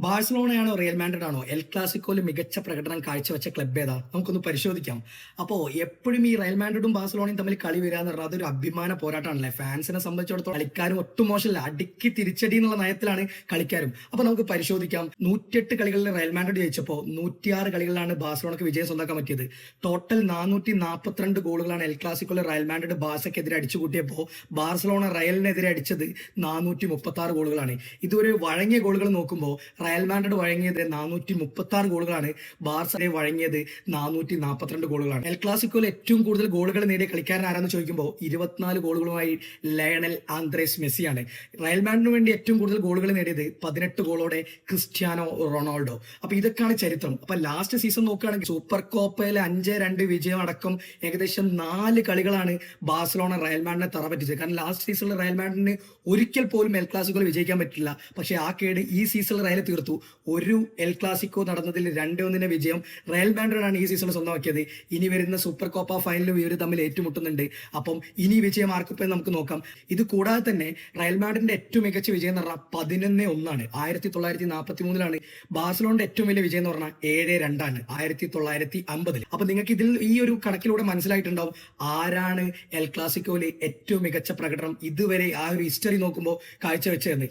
ബാഴ്സലോണയാണോ real Madrid ആണോ L ക്ലാസിക്കോയിൽ മികച്ച പ്രകടനം കാഴ്ചവെച്ച ക്ലബ് ഏതാ? നമുക്കൊന്ന് പരിശോധിക്കാം. അപ്പോൾ എപ്പോഴും ഈ റയൽ മാഡ്രിഡും ബാഴ്സലോണയും തമ്മിൽ കളി വരിക എന്ന് പറഞ്ഞാൽ അതൊരു അഭിമാന പോരാട്ടമാണല്ലേ. ഫാൻസിനെ സംബന്ധിച്ചിടത്തോളം കളിക്കാരും ഒട്ടും മോശമല്ല, അടിക്ക് തിരിച്ചടി എന്നുള്ള നയത്തിലാണ് കളിക്കാരും. അപ്പൊ നമുക്ക് പരിശോധിക്കാം. 108 കളികളിൽ റയൽ മാഡ്രിഡ് ജയിച്ചപ്പോൾ 106 കളികളിലാണ് ബാഴ്സലോണക്ക് വിജയം സ്വന്തമാക്കാൻ പറ്റിയത്. ടോട്ടൽ 442 ഗോളുകളാണ് എൽ ക്ലാസിക്കോയിൽ റയൽ മാഡ്രിഡ് ബാഴ്സക്കെതിരെ അടിച്ചുകൂട്ടിയപ്പോൾ ബാഴ്സലോണ റയലിനെതിരെ അടിച്ചത് 436 ഗോളുകളാണ്. ഇതൊരു വഴങ്ങിയ ഗോളുകൾ നോക്കുമ്പോൾ റയൽ മാഡ്രിഡ് വഴങ്ങിയത് 436 ഗോളുകളാണ്, ബാർസയെ വഴങ്ങിയത് 442 ഗോളുകളാണ്. എൽ ക്ലാസിക്കോയിൽ ഏറ്റവും കൂടുതൽ ഗോളുകൾ നേടിയ കളിക്കാരൻ ആരാന്ന് ചോദിക്കുമ്പോൾ 24 ഗോളുകളുമായി ലയണൽ ആന്ദ്രേസ് മെസ്സിയാണ്. റയൽ മാഡ്രിഡിന് വേണ്ടി ഏറ്റവും കൂടുതൽ ഗോളുകൾ നേടിയത് 18 ഗോളോടെ ക്രിസ്ത്യാനോ റൊണാൾഡോ. അപ്പൊ ഇതൊക്കെയാണ് ചരിത്രം. അപ്പൊ ലാസ്റ്റ് സീസൺ നോക്കുകയാണെങ്കിൽ സൂപ്പർ കോപ്പയിലെ 5-2 വിജയം അടക്കം ഏകദേശം 4 കളികളാണ് ബാഴ്സലോണ റയൽ മാഡ്രിഡിനെ തറ പറ്റിച്ചത്. കാരണം ലാസ്റ്റ് സീസണിൽ റയൽ മാഡ്രിഡിന് ഒരിക്കൽ പോലും എൽ ക്ലാസിക്കോയിൽ വിജയിക്കാൻ പറ്റില്ല. പക്ഷെ ആ കേട് ഈ സീസണിൽ റയൽ തീർത്തു. ഒരു എൽ ക്ലാസിക്കോ നടന്നതിൽ 2-1 വിജയം റയൽ മാഡ്രിഡാണ് ഈ സീസൺ സ്വന്തമാക്കിയത്. ഇനി വരുന്ന സൂപ്പർ കോപ്പ ഫൈനലും ഇവർ തമ്മിൽ ഏറ്റുമുട്ടുന്നുണ്ട്. അപ്പം ഇനി വിജയം ആർക്കിപ്പം നമുക്ക് നോക്കാം. ഇത് കൂടാതെ തന്നെ റയൽ മാഡ്രിഡിന്റെ ഏറ്റവും മികച്ച വിജയം എന്ന് പറഞ്ഞാൽ 11-1 1943 ബാഴ്സലോണയുടെ ഏറ്റവും വലിയ വിജയം എന്ന് പറഞ്ഞാൽ 7-2 1950. അപ്പൊ നിങ്ങൾക്ക് ഇതിൽ ഈ ഒരു കണക്കിലൂടെ മനസ്സിലായിട്ടുണ്ടാവും ആരാണ് എൽ ക്ലാസിക്കോയിലെ ഏറ്റവും മികച്ച പ്രകടനം ഇതുവരെ ആ ഒരു ഹിസ്റ്ററി നോക്കുമ്പോൾ കാഴ്ചവെച്ചതെന്ന്.